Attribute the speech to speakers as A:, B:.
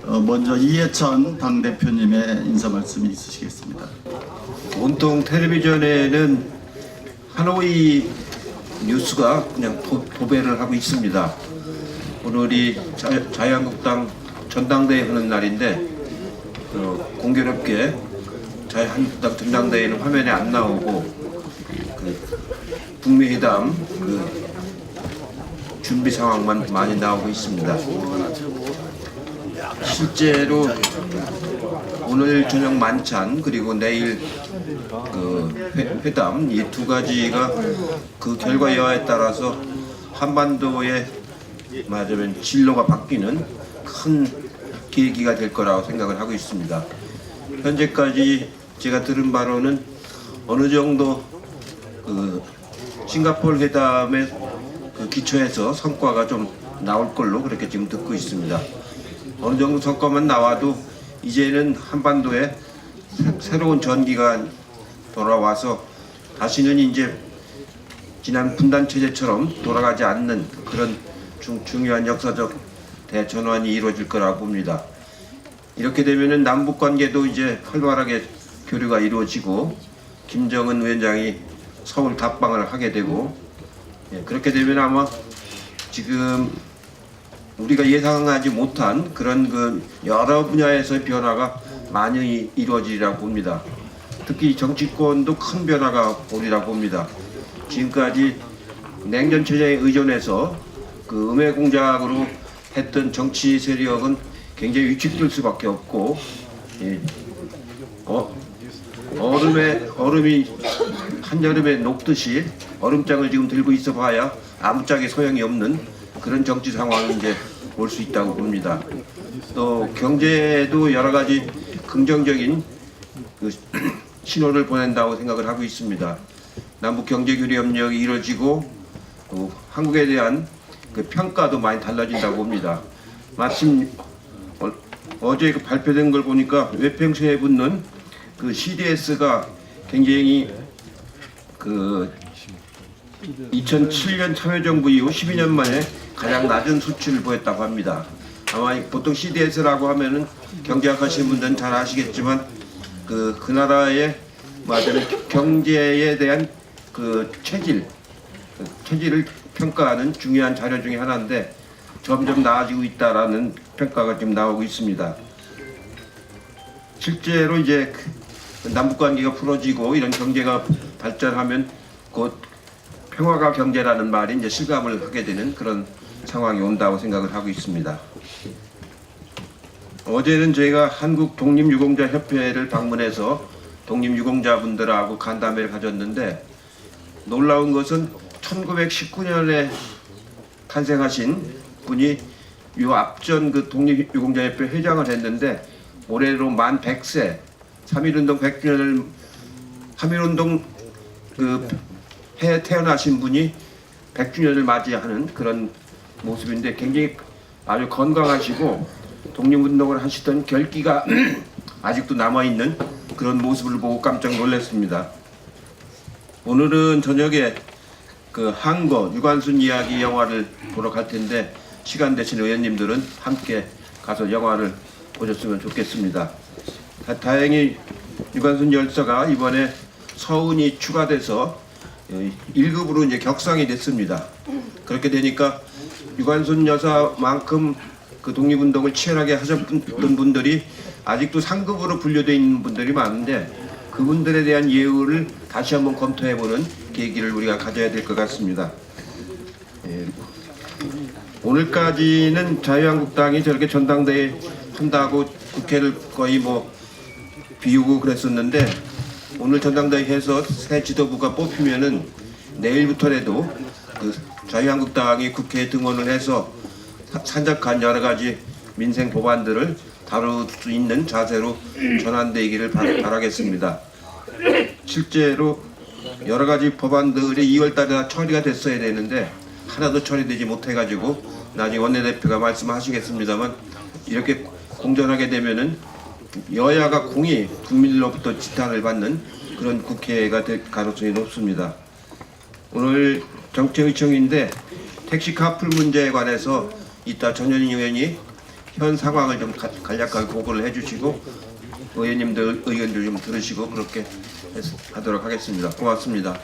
A: 먼저 이해찬 당대표님의 인사 말씀이 있으시겠습니다.
B: 온통 텔레비전에는 하노이 뉴스가 그냥 도배를 하고 있습니다. 오늘이 자유한국당 전당대회 하는 날인데 공교롭게 자유한국당 전당대회는 화면에 안 나오고 북미 회담 준비 상황만 많이 나오고 있습니다. 실제로 오늘 저녁 만찬 그리고 내일 회담 이 두 가지가 그 결과 여하에 따라서 한반도의 말하자면 진로가 바뀌는 큰 계기가 될 거라고 생각을 하고 있습니다. 현재까지 제가 들은 바로는 어느 정도 싱가포르 회담의 기초에서 성과가 좀 나올 걸로 그렇게 지금 듣고 있습니다. 어느 정도 성과만 나와도 이제는 한반도에 새로운 전기가 돌아와서 다시는 이제 지난 분단 체제처럼 돌아가지 않는 그런 중요한 역사적 대전환이 이루어질 거라고 봅니다. 이렇게 되면은 남북 관계도 이제 활발하게 교류가 이루어지고 김정은 위원장이 서울 답방을 하게 되고 그렇게 되면 아마 지금 우리가 예상하지 못한 그런 여러 분야에서의 변화가 많이 이루어지리라고 봅니다. 특히 정치권도 큰 변화가 오리라고 봅니다. 지금까지 냉전 체제에 의존해서 음해 공작으로 했던 정치 세력은 굉장히 위축될 수밖에 없고 얼음이 한여름에 녹듯이 얼음장을 지금 들고 있어 봐야 아무짝에 소용이 없는 그런 정치 상황이 이제 올 수 있다고 봅니다. 또 경제도 여러 가지 긍정적인 신호를 보낸다고 생각을 하고 있습니다. 남북 경제 교류 협력이 이루어지고 또 한국에 대한 평가도 많이 달라진다고 봅니다. 마침 어제 발표된 걸 보니까 외평소에 붙는 CDS가 굉장히 2007년 참여정부 이후 12년 만에 가장 낮은 수치를 보였다고 합니다. 아마 보통 CDS라고 하면은 경제학하시는 분들은 잘 아시겠지만 그 나라의 말하자면 경제에 대한 체질을 평가하는 중요한 자료 중에 하나인데 점점 나아지고 있다라는 평가가 지금 나오고 있습니다. 실제로 이제 남북 관계가 풀어지고 이런 경제가 발전하면 곧 평화가 경제라는 말이 이제 실감을 하게 되는 그런 상황이 온다고 생각을 하고 있습니다. 어제는 저희가 한국 독립유공자협회를 방문해서 독립유공자분들하고 간담회를 가졌는데 놀라운 것은 1919년에 탄생하신 분이 요 앞전 독립유공자협회 회장을 했는데 올해로 만 100세 3.1운동 100주년을 3.1운동 해에 태어나신 분이 100주년을 맞이하는 그런 모습인데 굉장히 아주 건강하시고 독립운동을 하시던 결기가 아직도 남아있는 그런 모습을 보고 깜짝 놀랐습니다. 오늘은 저녁에 한거 유관순 이야기 영화를 보러 갈 텐데 시간 되신 의원님들은 함께 가서 영화를 보셨으면 좋겠습니다. 다행히 유관순 열사가 이번에 서운이 추가돼서 1급으로 이제 격상이 됐습니다. 그렇게 되니까 유관순 여사만큼 독립운동을 치열하게 하셨던 분들이 아직도 상급으로 분류되어 있는 분들이 많은데 그분들에 대한 예우를 다시 한번 검토해보는 계기를 우리가 가져야 될 것 같습니다. 오늘까지는 자유한국당이 저렇게 전당대회 한다고 국회를 거의 비우고 그랬었는데 오늘 전당대회에서 새 지도부가 뽑히면은 내일부터라도 자유한국당이 국회에 등원을 해서 산적한 여러 가지 민생 법안들을 다룰 수 있는 자세로 전환되기를 바라겠습니다. 실제로 여러 가지 법안들이 2월달에 처리가 됐어야 되는데 하나도 처리되지 못해가지고 나중에 원내대표가 말씀하시겠습니다만 이렇게 공전하게 되면은 여야가 공히 국민들로부터 지탄을 받는 그런 국회가 될 가능성이 높습니다. 오늘 정책의총인데 택시 카풀 문제에 관해서 이따 전현희 의원이 현 상황을 좀 간략하게 보고를 해주시고 의원님들 의견도 좀 들으시고 그렇게 하도록 하겠습니다. 고맙습니다.